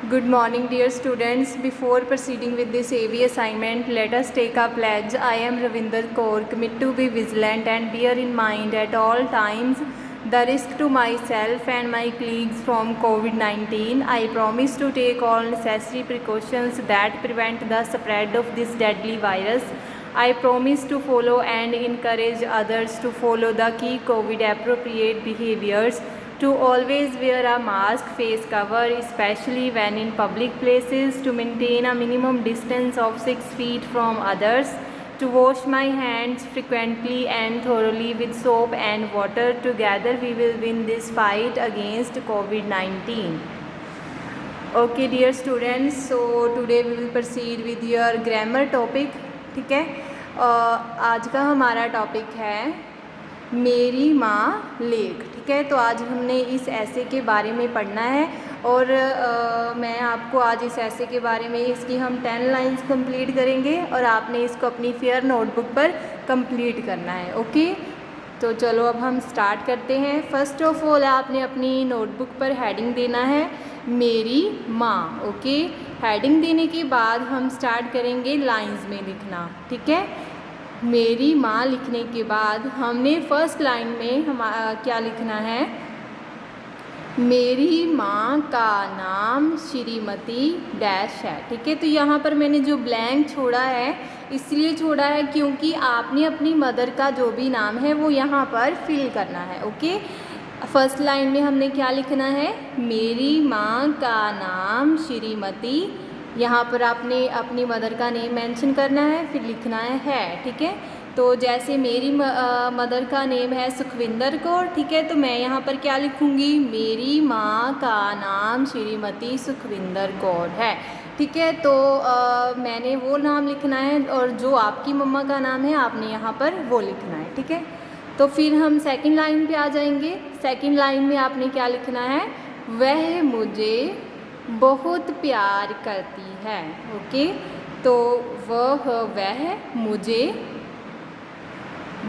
Good morning, dear students. Before proceeding with this AV assignment, let us take a pledge. I am Ravinder Kaur, commit to be vigilant and bear in mind at all times the risk to myself and my colleagues from COVID-19. I promise to take all necessary precautions that prevent the spread of this deadly virus. I promise to follow and encourage others to follow the key COVID appropriate behaviors, to always wear a mask, face cover, especially when in public places, to maintain a minimum distance of 6 feet from others, to wash my hands frequently and thoroughly with soap and water. Together we will win this fight against COVID-19. Okay, dear students, so today we will proceed with your grammar topic. ठीक है, आज का हमारा topic है मेरी माँ lake. ठीक है, तो आज हमने इस ऐसे के बारे में पढ़ना है और मैं आपको आज इस ऐसे के बारे में इसकी हम 10 लाइंस कंप्लीट करेंगे और आपने इसको अपनी फेयर नोटबुक पर कंप्लीट करना है। ओके, तो चलो अब हम स्टार्ट करते हैं। फर्स्ट ऑफ ऑल आपने अपनी नोटबुक पर हेडिंग देना है मेरी माँ। ओके, हेडिंग देने के बाद हम स्टार्ट करेंगे लाइंस में लिखना। ठीक है, मेरी माँ लिखने के बाद हमने फर्स्ट लाइन में हम क्या लिखना है, मेरी माँ का नाम श्रीमती डैश है। ठीक है, तो यहाँ पर मैंने जो ब्लैंक छोड़ा है इसलिए छोड़ा है क्योंकि आपने अपनी मदर का जो भी नाम है वो यहाँ पर फिल करना है। ओके, फर्स्ट लाइन में हमने क्या लिखना है, मेरी माँ का नाम श्रीमती, यहाँ पर आपने अपनी मदर का नेम मेंशन करना है, फिर लिखना है। ठीक है, तो जैसे मेरी मदर का नेम है सुखविंदर कौर। ठीक है, तो मैं यहाँ पर क्या लिखूँगी, मेरी माँ का नाम श्रीमती सुखविंदर कौर है। ठीक है, तो मैंने वो नाम लिखना है और जो आपकी मम्मा का नाम है आपने यहाँ पर वो लिखना है। ठीक है, तो फिर हम सेकंड लाइन पे आ जाएंगे। सेकंड लाइन में आपने क्या लिखना है, वह मुझे बहुत प्यार करती है। ओके, तो वह मुझे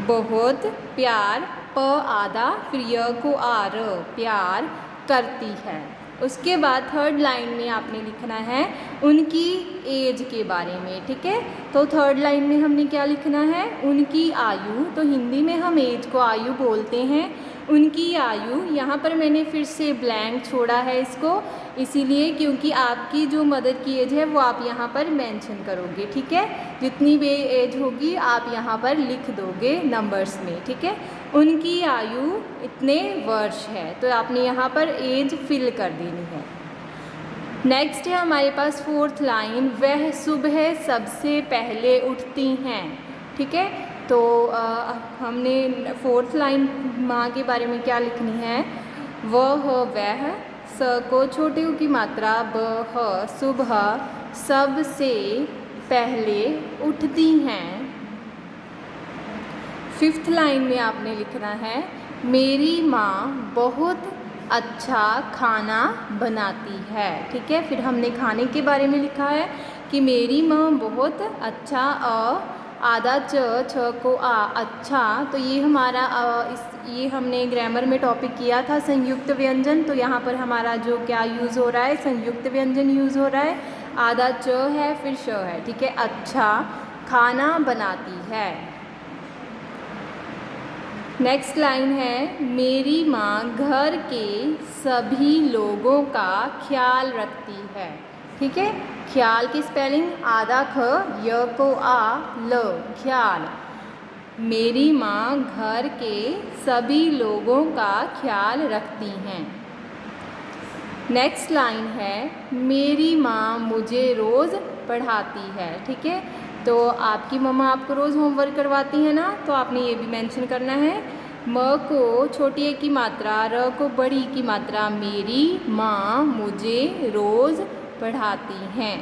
बहुत प्यार, प आधा फिर य को आर, प्यार करती है। उसके बाद थर्ड लाइन में आपने लिखना है उनकी एज के बारे में। ठीक है, तो थर्ड लाइन में हमने क्या लिखना है, उनकी आयु, तो हिंदी में हम एज को आयु बोलते हैं। उनकी आयु, यहाँ पर मैंने फिर से ब्लैंक छोड़ा है इसको इसीलिए क्योंकि आपकी जो मदर की एज है वो आप यहाँ पर मेंशन करोगे। ठीक है, जितनी भी एज होगी आप यहाँ पर लिख दोगे नंबर्स में। ठीक है, उनकी आयु इतने वर्ष है, तो आपने यहाँ पर एज फिल कर देनी है। नेक्स्ट है हमारे पास फोर्थ लाइन, वह सुबह सबसे पहले उठती हैं। ठीक है, तो हमने फोर्थ लाइन माँ के बारे में क्या लिखनी है, वह स को छोटे ऊ की मात्रा ब ह, सुबह सबसे पहले उठती हैं। फिफ्थ लाइन में आपने लिखना है मेरी माँ बहुत अच्छा खाना बनाती है। ठीक है, फिर हमने खाने के बारे में लिखा है कि मेरी माँ बहुत अच्छा, आधा च, छ को आ, अच्छा। तो ये हमारा ये हमने ग्रामर में टॉपिक किया था संयुक्त व्यंजन। तो यहाँ पर हमारा जो क्या यूज़ हो रहा है, संयुक्त व्यंजन यूज़ हो रहा है, आधा च है फिर श है। ठीक है, अच्छा खाना बनाती है। नेक्स्ट लाइन है मेरी माँ घर के सभी लोगों का ख्याल रखती है। ठीक है, ख्याल की स्पेलिंग आधा ख, य को आ, ल, ख्याल। मेरी माँ घर के सभी लोगों का ख्याल रखती हैं। नेक्स्ट लाइन है मेरी माँ मुझे रोज़ पढ़ाती है। ठीक है, तो आपकी मम्मा आपको रोज़ होमवर्क करवाती है ना, तो आपने ये भी मेंशन करना है। म को छोटी ए की मात्रा, र को बड़ी की मात्रा, मेरी माँ मुझे रोज़ पढ़ाती हैं।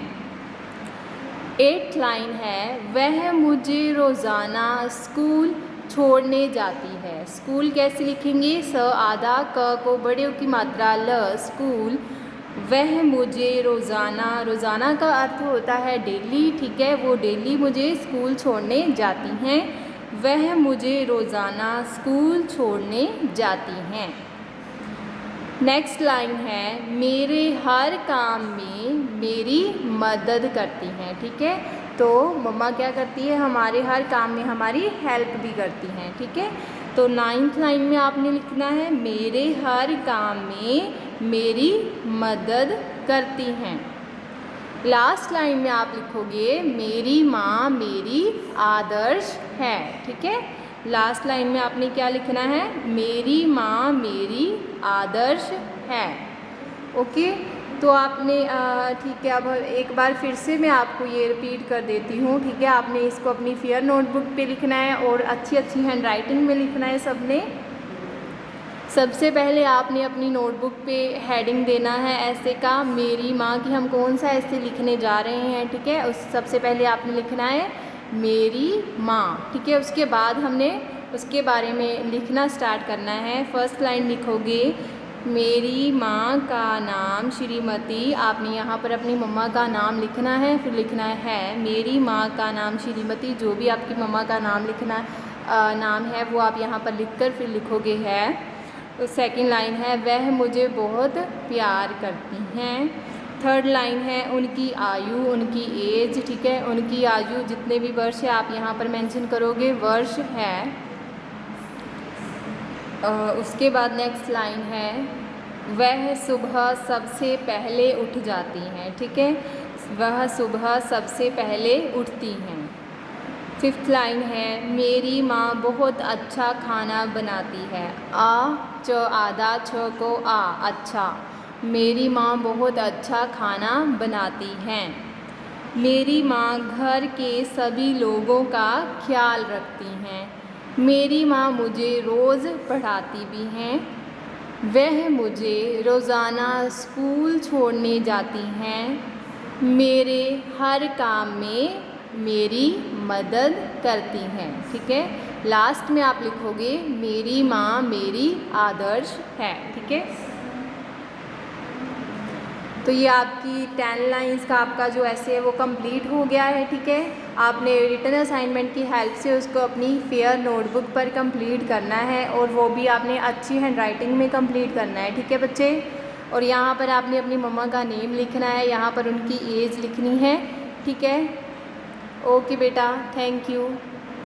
8th लाइन है वह मुझे रोज़ाना स्कूल छोड़ने जाती है। स्कूल कैसे लिखेंगे, स आधा, क को बड़े की मात्रा, ल, स्कूल। वह मुझे रोज़ाना, रोज़ाना का अर्थ होता है डेली। ठीक है, वो डेली मुझे स्कूल छोड़ने जाती हैं। वह मुझे रोज़ाना स्कूल छोड़ने जाती हैं। नेक्स्ट लाइन है मेरे हर काम में मेरी मदद करती हैं। ठीक है, तो मम्मा क्या करती है, हमारे हर काम में हमारी हेल्प भी करती हैं। ठीक है, तो 9th लाइन में आपने लिखना है मेरे हर काम में मेरी मदद करती हैं। लास्ट लाइन में आप लिखोगे मेरी माँ मेरी आदर्श है। ठीक है, लास्ट लाइन में आपने क्या लिखना है, मेरी माँ मेरी आदर्श है। ओके, तो आपने ठीक है, अब एक बार फिर से मैं आपको ये रिपीट कर देती हूँ। ठीक है, आपने इसको अपनी फेयर नोटबुक पे लिखना है और अच्छी अच्छी हैंड राइटिंग में लिखना है सबने। सबसे पहले आपने अपनी नोटबुक पे हेडिंग देना है ऐसे का मेरी माँ की, हम कौन सा ऐसे लिखने जा रहे हैं। ठीक है, उस सबसे पहले आपने लिखना है मेरी माँ। ठीक है, उसके बाद हमने उसके बारे में लिखना स्टार्ट करना है। फर्स्ट लाइन लिखोगे मेरी माँ का नाम श्रीमती, आपने यहाँ पर अपनी मम्मा का नाम लिखना है, फिर लिखना है मेरी माँ का नाम श्रीमती। जो भी आपकी मम्मा का नाम लिखना नाम है वो आप यहाँ पर लिखकर फिर लिखोगे है। तो सेकंड लाइन है वह मुझे बहुत प्यार करती हैं। थर्ड लाइन है उनकी आयु उनकी एज। ठीक है, उनकी आयु जितने भी वर्ष है आप यहाँ पर मेंशन करोगे, वर्ष है। उसके बाद नेक्स्ट लाइन है वह सुबह सबसे पहले उठ जाती हैं। ठीक है, वह सुबह सबसे पहले उठती हैं। फिफ्थ लाइन है मेरी माँ बहुत अच्छा खाना बनाती है। च आधा छ को आ, अच्छा। मेरी माँ बहुत अच्छा खाना बनाती हैं। मेरी माँ घर के सभी लोगों का ख्याल रखती हैं। मेरी माँ मुझे रोज़ पढ़ाती भी हैं। वह मुझे रोज़ाना स्कूल छोड़ने जाती हैं। मेरे हर काम में मेरी मदद करती हैं। ठीक है, लास्ट में आप लिखोगे मेरी माँ मेरी आदर्श है। ठीक है, तो ये आपकी 10 लाइंस का आपका जो ऐसे है वो कंप्लीट हो गया है। ठीक है, आपने रिटन असाइनमेंट की हेल्प से उसको अपनी फेयर नोटबुक पर कंप्लीट करना है और वो भी आपने अच्छी हैंड राइटिंग में कंप्लीट करना है। ठीक है बच्चे, और यहाँ पर आपने अपनी मम्मा का नेम लिखना है, यहाँ पर उनकी एज लिखनी है। ठीक है, ओके बेटा, थैंक यू।